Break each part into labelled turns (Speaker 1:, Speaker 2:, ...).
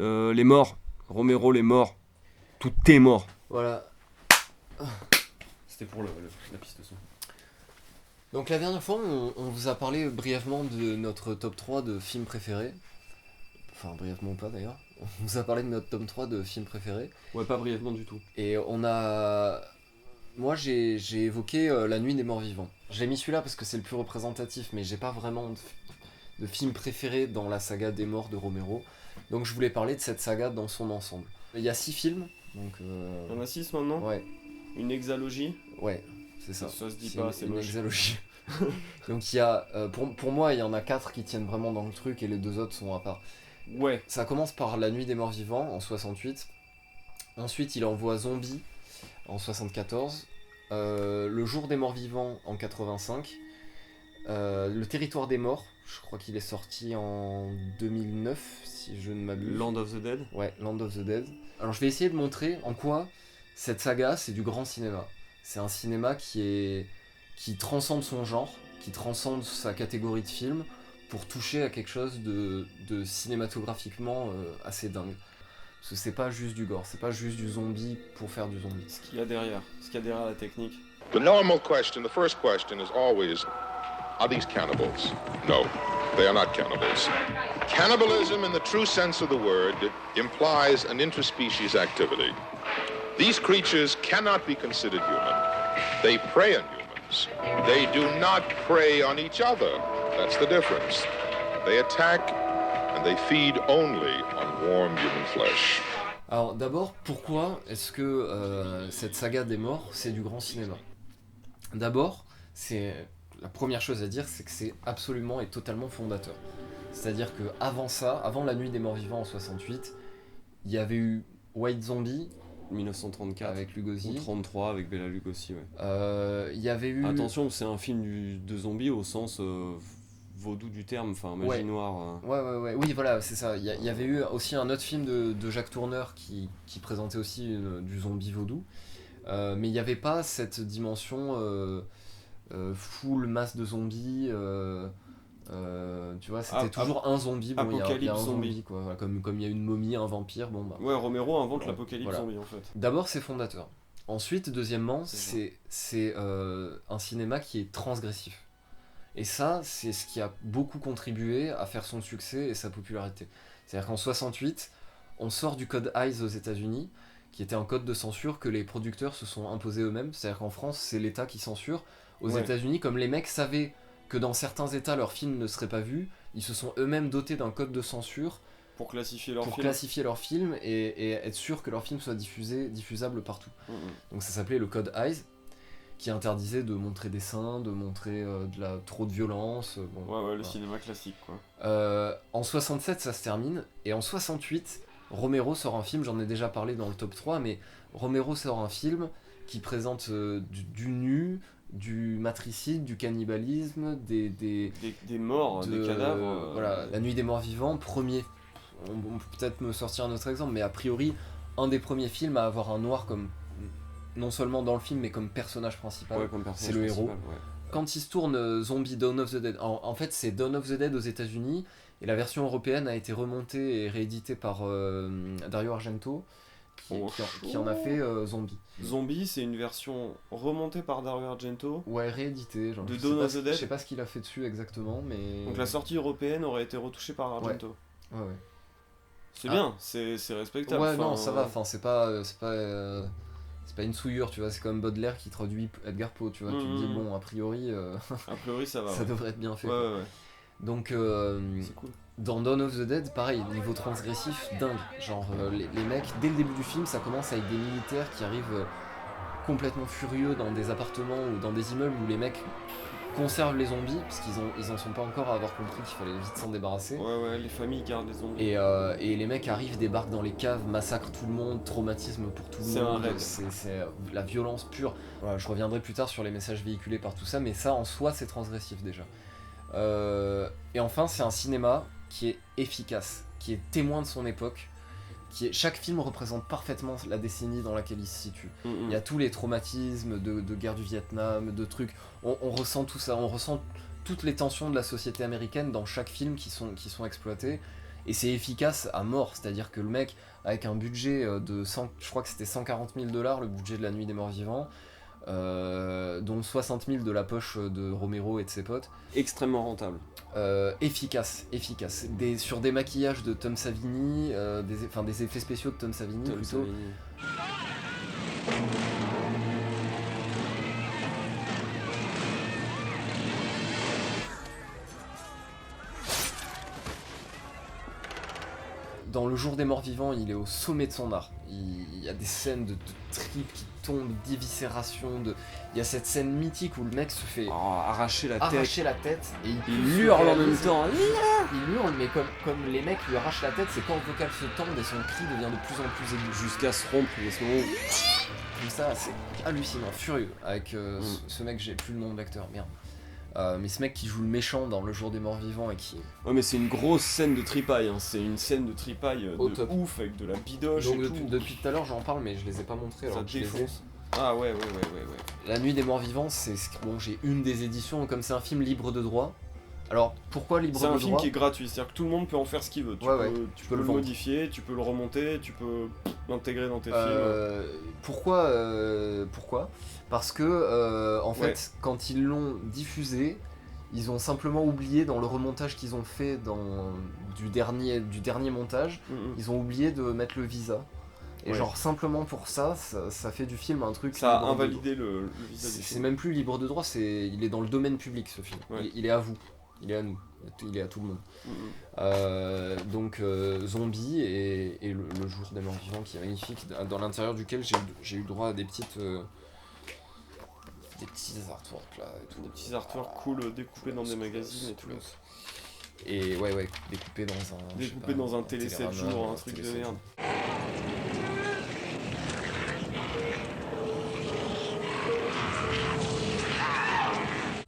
Speaker 1: Les morts. Romero, les morts. Tout est mort.
Speaker 2: Voilà.
Speaker 1: C'était pour la piste son.
Speaker 2: Donc la dernière fois, on vous a parlé brièvement de notre top 3 de films préférés. Enfin, brièvement ou pas d'ailleurs. On vous a parlé de notre top 3 de films préférés.
Speaker 1: Ouais, pas brièvement du tout.
Speaker 2: Et on a... Moi, j'ai évoqué La Nuit des Morts Vivants. J'ai mis celui-là parce que c'est le plus représentatif, mais j'ai pas vraiment de film préféré dans la saga des morts de Romero. Donc je voulais parler de cette saga dans son ensemble. Il y a 6 films, donc...
Speaker 1: Il y en a 6 maintenant.
Speaker 2: Ouais,
Speaker 1: Une hexalogie.
Speaker 2: ouais, c'est ça.
Speaker 1: Ça se dit pas, c'est
Speaker 2: une
Speaker 1: moche.
Speaker 2: hexalogie. Donc il y a... pour moi, il y en a 4 qui tiennent vraiment dans le truc et les 2 autres sont à part.
Speaker 1: Ouais.
Speaker 2: Ça commence par La Nuit des Morts Vivants en 68. Ensuite, il envoie Zombie en 74. Le Jour des Morts Vivants en 85. Le Territoire des Morts, je crois qu'il est sorti en 2009, si je ne m'abuse.
Speaker 1: Land of the Dead.
Speaker 2: Ouais, Land of the Dead. Alors je vais essayer de montrer en quoi cette saga, c'est du grand cinéma. C'est un cinéma qui transcende son genre, qui transcende sa catégorie de film, pour toucher à quelque chose de cinématographiquement assez dingue. Parce que c'est pas juste du gore, c'est pas juste du zombie pour faire du zombie.
Speaker 1: Ce qu'il y a derrière la technique.
Speaker 3: The normal question, the first question is always, are these cannibals? No, they are not cannibals. Cannibalism in the true sense of the word implies an interspecies activity. These creatures cannot be considered human. They prey on humans. They do not prey on each other. That's the difference. They attack and they feed only on warm human flesh.
Speaker 2: Alors d'abord, pourquoi est-ce que cette saga des morts, c'est du grand cinéma ? D'abord, la première chose à dire, c'est que c'est absolument et totalement fondateur. C'est-à-dire que avant ça, avant La Nuit des Morts Vivants en 68, il y avait eu White Zombie
Speaker 1: 1934
Speaker 2: avec Lugosi.
Speaker 1: Ou 33 avec Bela Lugosi, ouais.
Speaker 2: Il y avait eu...
Speaker 1: Attention, c'est un film de zombies au sens vaudou du terme, enfin magie
Speaker 2: Ouais.
Speaker 1: noire.
Speaker 2: Ouais, oui, voilà, c'est ça. Il y avait eu aussi un autre film de Jacques Tourneur qui présentait aussi du zombie vaudou. Mais il n'y avait pas cette dimension full masse de zombies. Tu vois, c'était toujours un zombie. Bon, il y a un
Speaker 1: Apocalypse
Speaker 2: zombie, quoi. Voilà, comme il y a une momie, un vampire, bon bah.
Speaker 1: Ouais, Romero invente
Speaker 2: Ouais,
Speaker 1: l'apocalypse
Speaker 2: voilà.
Speaker 1: zombie en fait.
Speaker 2: D'abord, c'est fondateur. Ensuite, deuxièmement, c'est un cinéma qui est transgressif. Et ça, c'est ce qui a beaucoup contribué à faire son succès et sa popularité. C'est-à-dire qu'en 68, on sort du code Hays aux États-Unis, qui était un code de censure que les producteurs se sont imposés eux-mêmes. C'est-à-dire qu'en France, c'est l'État qui censure. Aux
Speaker 1: Ouais.
Speaker 2: États-Unis, comme les mecs savaient que dans certains États, leurs films ne seraient pas vus, ils se sont eux-mêmes dotés d'un code de censure
Speaker 1: Pour classifier leur
Speaker 2: pour
Speaker 1: film.
Speaker 2: classifier leurs films et être sûr que leurs films soient diffusables partout. Donc ça s'appelait le code Hays, qui interdisait de montrer des seins, de montrer trop de violence. Bon,
Speaker 1: Ouais, le
Speaker 2: voilà.
Speaker 1: cinéma classique quoi.
Speaker 2: En 67, ça se termine, et en 68, Romero sort un film, j'en ai déjà parlé dans le top 3, mais Romero sort un film qui présente du nu, du matricide, du cannibalisme,
Speaker 1: Des morts, des cadavres.
Speaker 2: Voilà, La Nuit des Morts Vivants, premier. On peut peut-être me sortir un autre exemple, mais a priori, un des premiers films à avoir un noir comme, non seulement dans le film, mais comme personnage principal.
Speaker 1: Ouais, comme personnage
Speaker 2: c'est le
Speaker 1: principal,
Speaker 2: héros.
Speaker 1: ouais.
Speaker 2: Quand il se tourne Zombie Dawn of the Dead, en fait c'est Dawn of the Dead aux États-Unis et la version européenne a été remontée et rééditée par Dario Argento qui en a fait Zombie.
Speaker 1: Zombie, c'est une version remontée par Dario Argento.
Speaker 2: Ouais, réédité. Genre,
Speaker 1: De
Speaker 2: je
Speaker 1: Dawn
Speaker 2: sais pas
Speaker 1: of the
Speaker 2: ce-
Speaker 1: Dead.
Speaker 2: Je sais pas ce qu'il a fait dessus exactement, mais.
Speaker 1: Donc la sortie européenne aurait été retouchée par Argento.
Speaker 2: Ouais.
Speaker 1: C'est
Speaker 2: Ah.
Speaker 1: bien, c'est respectable.
Speaker 2: Ouais,
Speaker 1: enfin,
Speaker 2: non, ça va. Enfin, c'est pas une souillure, tu vois. C'est comme Baudelaire qui traduit Edgar Poe, tu vois. Tu te dis bon, a priori,
Speaker 1: A priori, ça va.
Speaker 2: ça devrait être bien fait.
Speaker 1: Ouais,
Speaker 2: quoi.
Speaker 1: ouais.
Speaker 2: Donc.
Speaker 1: C'est cool.
Speaker 2: Dans Dawn of the Dead, pareil, niveau transgressif, dingue. Genre, les mecs, dès le début du film, ça commence avec des militaires qui arrivent complètement furieux dans des appartements ou dans des immeubles où les mecs conservent les zombies, parce qu'ils en sont pas encore à avoir compris qu'il fallait vite s'en débarrasser.
Speaker 1: Ouais, les familles gardent les zombies.
Speaker 2: Et les mecs arrivent, débarquent dans les caves, massacrent tout le monde, traumatisme pour tout le
Speaker 1: C'est
Speaker 2: monde.
Speaker 1: un raid.
Speaker 2: C'est la violence pure. Voilà, je reviendrai plus tard sur les messages véhiculés par tout ça, mais ça en soi c'est transgressif déjà. Et enfin, c'est un cinéma qui est efficace, qui est témoin de son époque. Chaque film représente parfaitement la décennie dans laquelle il se situe. Il y a tous les traumatismes de guerre du Vietnam, de trucs. On ressent tout ça, on ressent toutes les tensions de la société américaine dans chaque film qui sont exploitées. Et c'est efficace à mort, c'est-à-dire que le mec, avec un budget de 100, je crois que c'était 140 000 $, le budget de La Nuit des Morts Vivants, dont 60 000 de la poche de Romero et de ses potes,
Speaker 1: Extrêmement rentable.
Speaker 2: efficace. Sur des maquillages de Tom Savini, des effets spéciaux de Tom Savini
Speaker 1: Tom
Speaker 2: plutôt.
Speaker 1: Savini.
Speaker 2: Dans Le Jour des Morts Vivants, il est au sommet de son art. Il y a des scènes de tripes qui tombent, d'éviscération. Il y a cette scène mythique où le mec se fait
Speaker 1: Arracher la tête.
Speaker 2: arracher la tête et
Speaker 1: Il hurle en même temps.
Speaker 2: Il hurle, mais comme les mecs lui arrachent la tête, ses cordes vocales se tendent et son cri devient de plus en plus aigu.
Speaker 1: Jusqu'à se rompre. Et ce moment
Speaker 2: Comme ça, c'est hallucinant, furieux. Avec ce mec, j'ai plus le nom de l'acteur, merde. Mais ce mec qui joue le méchant dans Le Jour des Morts Vivants et qui...
Speaker 1: Ouais, mais c'est une grosse scène de tripaille, hein. C'est une scène de tripaille
Speaker 2: Au
Speaker 1: de
Speaker 2: top.
Speaker 1: ouf, avec de la bidoche
Speaker 2: Donc
Speaker 1: et
Speaker 2: depuis tout à l'heure j'en parle mais je les ai pas montrés
Speaker 1: tout. Ça
Speaker 2: alors que je les ai.
Speaker 1: défonce. Ah ouais.
Speaker 2: La Nuit des Morts Vivants, bon, j'ai une des éditions, comme c'est un film libre de droit. Alors pourquoi libre de
Speaker 1: C'est
Speaker 2: droit?
Speaker 1: un film qui est gratuit, c'est-à-dire que tout le monde peut en faire ce qu'il veut. Tu peux le
Speaker 2: le vendre.
Speaker 1: modifier, tu peux le remonter, tu peux l'intégrer dans tes films.
Speaker 2: Pourquoi Parce que en fait, quand ils l'ont diffusé, ils ont simplement oublié dans le remontage qu'ils ont fait du dernier montage, ils ont oublié de mettre le visa. Et
Speaker 1: Ouais.
Speaker 2: genre simplement pour ça fait du film un truc.
Speaker 1: Ça a
Speaker 2: libre de
Speaker 1: invalidé le visa du
Speaker 2: C'est
Speaker 1: film.
Speaker 2: même plus libre de droit, il est dans le domaine public ce film.
Speaker 1: Ouais.
Speaker 2: Il est à vous, il est à nous, il est à tout le monde. Donc Zombie et le Jour des Morts Vivants qui est magnifique, dans l'intérieur duquel j'ai eu droit à des petits artworks là et tout.
Speaker 1: Des petits artworks cool découpés dans des magazines et tout.
Speaker 2: Et ouais, découpés dans un...
Speaker 1: Découpés dans un télé 7 jours, un truc de merde.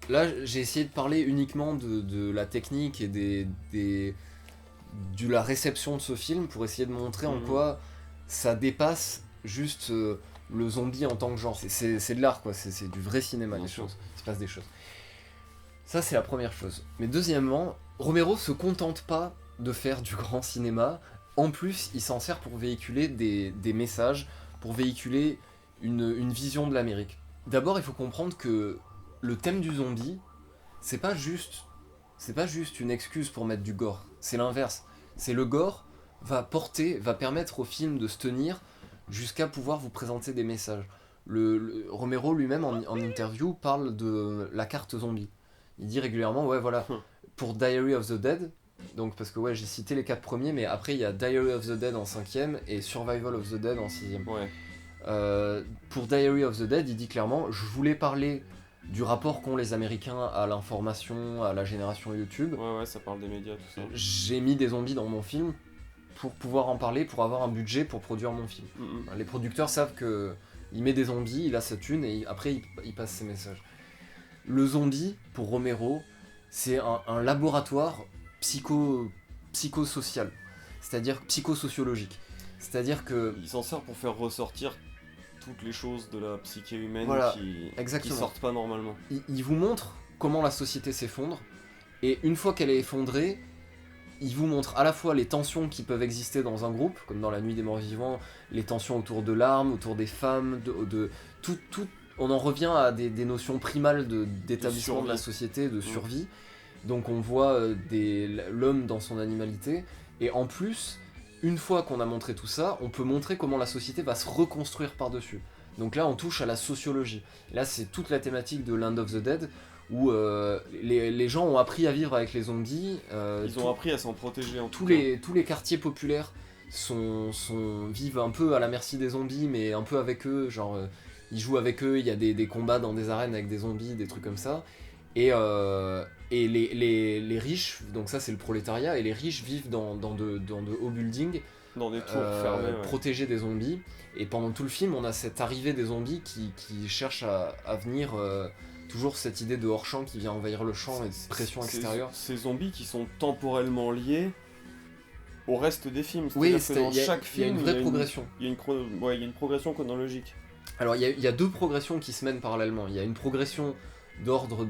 Speaker 2: Là, j'ai essayé de parler uniquement de la technique et de la réception de ce film pour essayer de montrer en quoi ça dépasse juste le zombie en tant que genre. C'est de l'art, quoi. C'est du vrai cinéma,
Speaker 1: Bien
Speaker 2: les
Speaker 1: sûr.
Speaker 2: choses. Il se passe des choses. Ça, c'est la première chose. Mais deuxièmement, Romero se contente pas de faire du grand cinéma. En plus, il s'en sert pour véhiculer des messages, pour véhiculer une vision de l'Amérique. D'abord, il faut comprendre que le thème du zombie, c'est pas juste une excuse pour mettre du gore. C'est l'inverse. C'est le gore va permettre au film de se tenir jusqu'à pouvoir vous présenter des messages. Romero lui-même en interview parle de la carte zombie. Il dit régulièrement, ouais voilà, pour Diary of the Dead, donc parce que ouais j'ai cité les 4 premiers, mais après il y a Diary of the Dead en 5ème et Survival of the Dead en 6ème.
Speaker 1: Ouais.
Speaker 2: Pour Diary of the Dead, il dit clairement, je voulais parler du rapport qu'ont les Américains à l'information, à la génération YouTube.
Speaker 1: Ouais, ça parle des médias, tout ça.
Speaker 2: J'ai mis des zombies dans mon film pour pouvoir en parler, pour avoir un budget pour produire mon film. Les producteurs savent que il met des zombies, il a sa thune et après il passe ses messages. Le zombie, pour Romero, c'est un laboratoire psychosocial, c'est-à-dire psychosociologique. C'est-à-dire que...
Speaker 1: Il s'en sert pour faire ressortir toutes les choses de la psyché humaine qui sortent pas normalement.
Speaker 2: Il vous montre comment la société s'effondre, et une fois qu'elle est effondrée, il vous montre à la fois les tensions qui peuvent exister dans un groupe, comme dans La Nuit des Morts Vivants, les tensions autour de l'arme, autour des femmes, tout, on en revient à des notions primales d'établissement de la société, de survie. Donc on voit l'homme dans son animalité, et en plus, une fois qu'on a montré tout ça, on peut montrer comment la société va se reconstruire par-dessus. Donc là, on touche à la sociologie. Et là, c'est toute la thématique de Land of the Dead, où les gens ont appris à vivre avec les zombies.
Speaker 1: Ils ont appris à s'en protéger en tout
Speaker 2: tous les quartiers populaires vivent un peu à la merci des zombies, mais un peu avec eux, genre ils jouent avec eux, il y a des combats dans des arènes avec des zombies, des trucs comme ça. Et les riches, donc ça c'est le prolétariat, et les riches vivent dans de hauts buildings,
Speaker 1: dans des tours fermées,
Speaker 2: protégés des zombies. Et pendant tout le film, on a cette arrivée des zombies qui cherchent à venir, toujours cette idée de hors-champ qui vient envahir le champ et de pression extérieure.
Speaker 1: Ces zombies qui sont temporellement liés au reste des films.
Speaker 2: Oui,
Speaker 1: que dans chaque film,
Speaker 2: il y a une vraie progression.
Speaker 1: Il y a une progression chronologique.
Speaker 2: Alors il y a deux progressions qui se mènent parallèlement. Il y a une progression d'ordre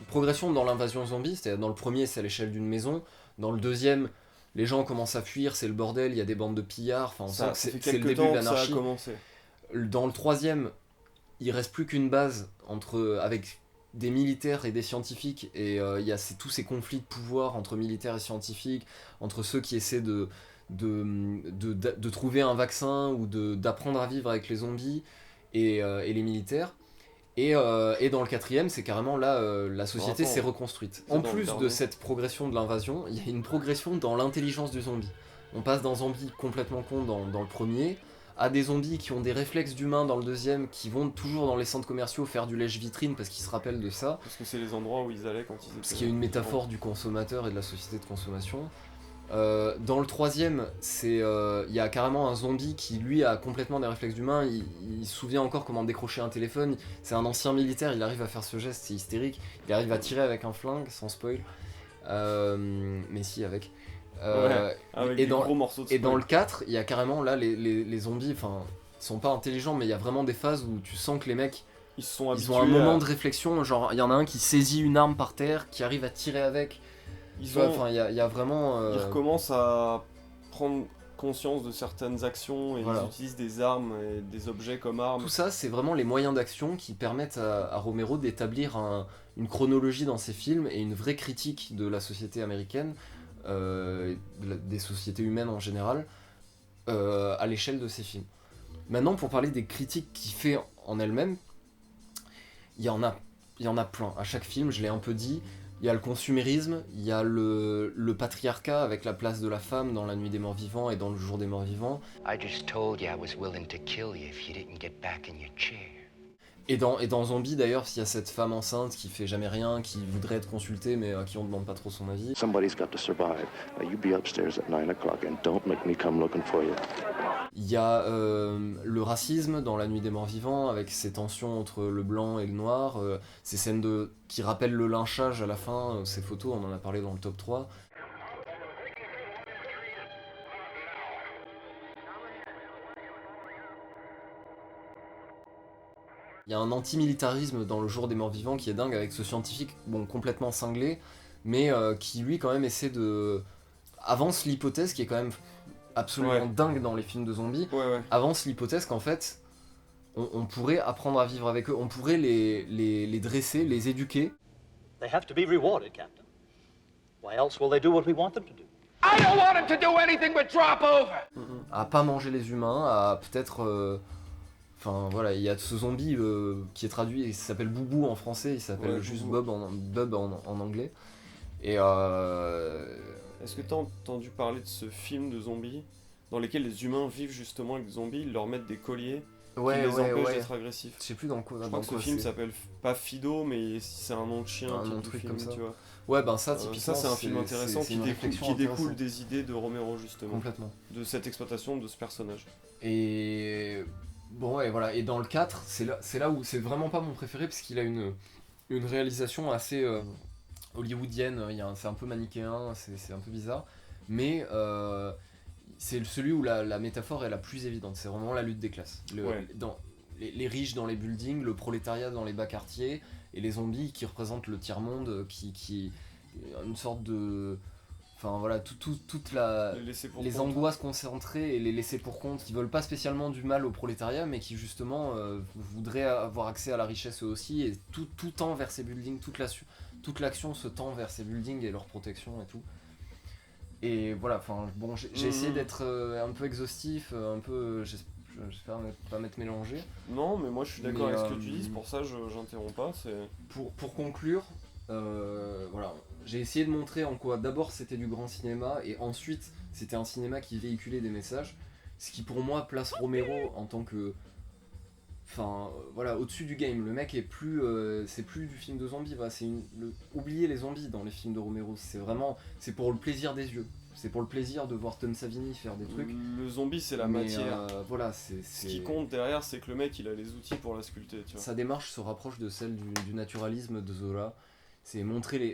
Speaker 2: progression dans l'invasion zombie, c'est-à-dire dans le premier c'est à l'échelle d'une maison, Dans le deuxième, les gens commencent à fuir, c'est le bordel, il y a des bandes de pillards, enfin,
Speaker 1: ça
Speaker 2: c'est
Speaker 1: fait
Speaker 2: le début de l'anarchie.
Speaker 1: Ça a commencé.
Speaker 2: Dans le troisième, il reste plus qu'une base avec des militaires et des scientifiques, et il y a tous ces conflits de pouvoir entre militaires et scientifiques, entre ceux qui essaient de trouver un vaccin ou d'apprendre à vivre avec les zombies et les militaires. Et dans le quatrième, c'est carrément là, la société s'est reconstruite. En plus de cette progression de l'invasion, il y a une progression dans l'intelligence du zombie. On passe d'un zombie complètement con dans le premier, à des zombies qui ont des réflexes d'humains dans le deuxième, qui vont toujours dans les centres commerciaux faire du lèche-vitrine parce qu'ils se rappellent de ça.
Speaker 1: Parce que c'est les endroits où ils allaient quand ils étaient...
Speaker 2: Parce qu'il y a une métaphore du consommateur et de la société de consommation. Dans le troisième, il y a carrément un zombie qui lui a complètement des réflexes d'humain, il se souvient encore comment décrocher un téléphone, c'est un ancien militaire, il arrive à faire ce geste, c'est hystérique, il arrive à tirer avec un flingue, sans spoil, mais si avec.
Speaker 1: Avec des gros morceaux de spoil.
Speaker 2: Et dans le 4, il y a carrément là les zombies, enfin, ils sont pas intelligents, mais il y a vraiment des phases où tu sens que les mecs, ils ont un moment de réflexion, genre il y en a un qui saisit une arme par terre, qui arrive à tirer avec. Il y a vraiment.
Speaker 1: Ils recommencent à prendre conscience de certaines actions et ils utilisent des armes et des objets comme armes.
Speaker 2: Tout ça, c'est vraiment les moyens d'action qui permettent à Romero d'établir une chronologie dans ses films et une vraie critique de la société américaine, des sociétés humaines en général, à l'échelle de ses films. Maintenant, pour parler des critiques qu'il fait en elle-même, il y en a plein. À chaque film, je l'ai un peu dit. Il y a le consumérisme, il y a le patriarcat avec la place de la femme dans La Nuit des Morts Vivants et dans Le Jour des Morts Vivants. I just told you I was willing to kill you if you didn't get back in your chair. Et dans Zombie d'ailleurs, s'il y a cette femme enceinte qui fait jamais rien, qui voudrait être consultée mais à qui on demande pas trop son avis.
Speaker 4: Somebody's got to survive. You be upstairs at 9 o'clock and don't make me come looking for you.
Speaker 2: Il y a le racisme dans La Nuit des Morts Vivants, avec ces tensions entre le blanc et le noir, ces scènes qui rappellent le lynchage à la fin, ces photos, on en a parlé dans le top 3. Il y a un antimilitarisme dans Le Jour des Morts Vivants qui est dingue, avec ce scientifique complètement cinglé, mais qui lui quand même essaie avance l'hypothèse qui est quand même absolument dingue dans les films de zombies, avance l'hypothèse qu'en fait on pourrait apprendre à vivre avec eux, on pourrait les dresser, les éduquer.
Speaker 5: They have to be rewarded, Captain. Why else will they do what we want them to do?
Speaker 6: I don't want them to do anything but drop over.
Speaker 2: À pas manger les humains, à peut-être enfin voilà, il y a ce zombie qui est traduit, il s'appelle Boubou en français, il s'appelle juste Bob en anglais. Et
Speaker 1: est-ce que t'as entendu parler de ce film de zombies dans lesquels les humains vivent justement avec des zombies, ils leur mettent des colliers qui les empêchent d'être agressifs.
Speaker 2: Je sais plus dans quoi.
Speaker 1: Je crois que ce film s'appelle pas Fido, mais c'est un nom de chien,
Speaker 2: un truc
Speaker 1: film,
Speaker 2: comme ça.
Speaker 1: Tu vois.
Speaker 2: Ouais, ben ça typiquement.
Speaker 1: Ça c'est un film intéressant qui découle des idées de Romero justement.
Speaker 2: Complètement.
Speaker 1: De cette exploitation de ce personnage.
Speaker 2: Et bon, et voilà. Et dans le 4, c'est là où c'est vraiment pas mon préféré parce qu'il a une réalisation assez hollywoodienne. C'est un peu manichéen, c'est un peu bizarre, mais c'est celui où la métaphore est la plus évidente. C'est vraiment la lutte des classes. Dans les riches dans les buildings, le prolétariat dans les bas quartiers, et les zombies qui représentent le tiers-monde, qui une sorte de... Enfin voilà, toute les angoisses concentrées et les laissés pour compte qui veulent pas spécialement du mal au prolétariat, mais qui justement voudraient avoir accès à la richesse eux aussi, et tout tend vers ces buildings, toute l'action se tend vers ces buildings et leur protection et tout. Et voilà, enfin bon, j'ai essayé d'être un peu exhaustif, un peu, j'espère ne pas m'être mélangé.
Speaker 1: Non, mais moi je suis d'accord avec ce que tu dis, c'est pour ça j'interromps pas.
Speaker 2: Pour conclure, voilà, j'ai essayé de montrer en quoi d'abord c'était du grand cinéma et ensuite c'était un cinéma qui véhiculait des messages, ce qui pour moi place Romero en tant que... Enfin, voilà, au-dessus du game. Le mec est plus... c'est plus du film de zombies, voilà, oubliez les zombies dans les films de Romero, c'est pour le plaisir des yeux. C'est pour le plaisir de voir Tom Savini faire des trucs.
Speaker 1: Le zombie c'est la matière.
Speaker 2: Voilà,
Speaker 1: Ce qui compte derrière c'est que le mec il a les outils pour la sculpter. Tu vois.
Speaker 2: Sa démarche se rapproche de celle du naturalisme de Zola. C'est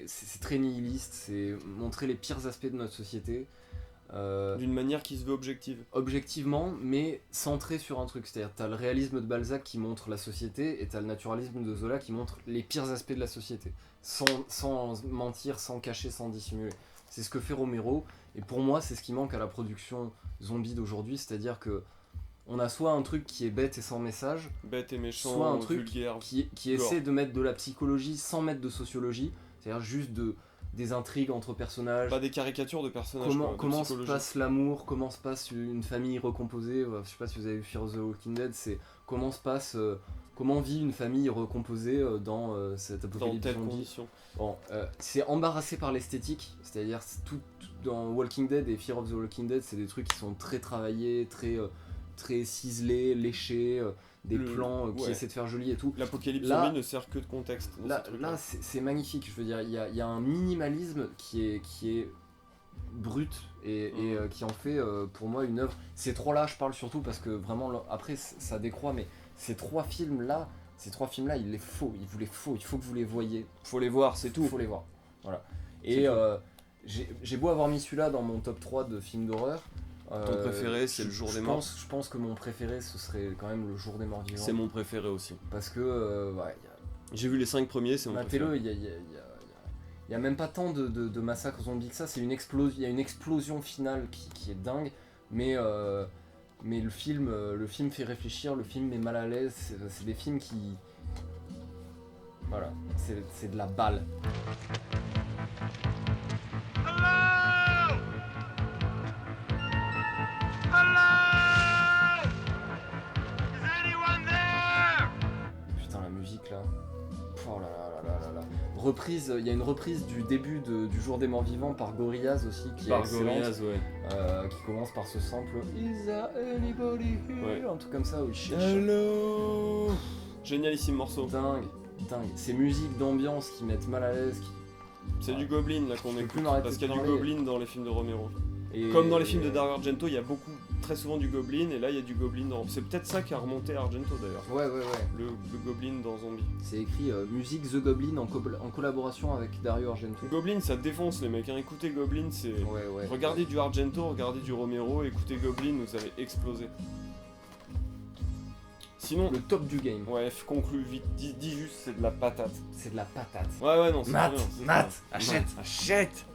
Speaker 2: c'est très nihiliste, c'est montrer les pires aspects de notre société.
Speaker 1: D'une manière qui se veut objective.
Speaker 2: Objectivement, mais centré sur un truc. C'est-à-dire t'as le réalisme de Balzac qui montre la société et t'as le naturalisme de Zola qui montre les pires aspects de la société. Sans mentir, sans cacher, sans dissimuler. C'est ce que fait Romero, et pour moi c'est ce qui manque à la production zombie d'aujourd'hui, c'est-à-dire que on a soit un truc qui est bête et sans message,
Speaker 1: bête et méchant,
Speaker 2: soit un truc
Speaker 1: vulgaire,
Speaker 2: qui essaie de mettre de la psychologie sans mettre de sociologie, c'est-à-dire juste des intrigues entre personnages.
Speaker 1: Pas des caricatures de personnages.
Speaker 2: Comment se passe l'amour, comment se passe une famille recomposée. Je sais pas si vous avez vu Fear of the Walking Dead, c'est comment vit une famille recomposée dans cette apocalypse
Speaker 1: dans telle
Speaker 2: zombie.
Speaker 1: condition.
Speaker 2: Bon, c'est embarrassé par l'esthétique, c'est-à-dire tout dans Walking Dead et Fear of the Walking Dead, c'est des trucs qui sont très travaillés, très ciselés, léchés, des plans qui essaient de faire joli et tout.
Speaker 1: L'apocalypse zombie ne sert que de contexte.
Speaker 2: Là c'est magnifique, je veux dire, il y a un minimalisme qui est brut et qui en fait pour moi une œuvre. Ces trois-là, je parle surtout parce que vraiment, après ça décroît, mais ces trois films-là, il faut que vous les voyez.
Speaker 1: Faut les voir, c'est tout.
Speaker 2: Faut les voir, voilà. Et j'ai beau avoir mis celui-là dans mon top 3 de films d'horreur.
Speaker 1: Ton préféré, c'est Le Jour des Morts.
Speaker 2: Je pense que mon préféré, ce serait quand même Le Jour des Morts Vivants.
Speaker 1: C'est mon préféré aussi.
Speaker 2: Parce que,
Speaker 1: j'ai vu les 5 premiers, c'est mon préféré.
Speaker 2: Il y a même pas tant de massacres zombies que ça. Il y a une explosion finale qui est dingue, mais le film fait réfléchir, le film met mal à l'aise. C'est des films qui, voilà, c'est de la balle. Putain, la musique là. Oh là là là. Reprise, il y a une reprise du début du Jour des Morts Vivants par Gorillaz aussi qui est excellente, qui commence par ce sample Is there anybody here, un truc comme ça où il cherche.
Speaker 1: Hello. Génialissime morceau.
Speaker 2: Dingue. Ces musiques d'ambiance qui mettent mal à l'aise.
Speaker 1: C'est du Goblin là qu'on écoute, parce qu'il y a du Goblin dans les films de Romero. Comme dans les films de Dario Argento, il y a très souvent du Goblin, et là il y a du Goblin dans... C'est peut-être ça qui a remonté à Argento d'ailleurs.
Speaker 2: Ouais.
Speaker 1: Le Goblin dans Zombie.
Speaker 2: C'est écrit musique The Goblin en collaboration avec Dario Argento.
Speaker 1: Goblin, ça défonce les mecs, hein. Écoutez Goblin, c'est...
Speaker 2: Ouais.
Speaker 1: Regardez du Argento, regardez du Romero, écoutez Goblin, vous allez exploser. Sinon...
Speaker 2: Le top du game.
Speaker 1: Ouais, conclue vite, dis juste, c'est de la patate.
Speaker 2: C'est de la patate.
Speaker 1: Ouais, non, c'est
Speaker 2: Matt, achète.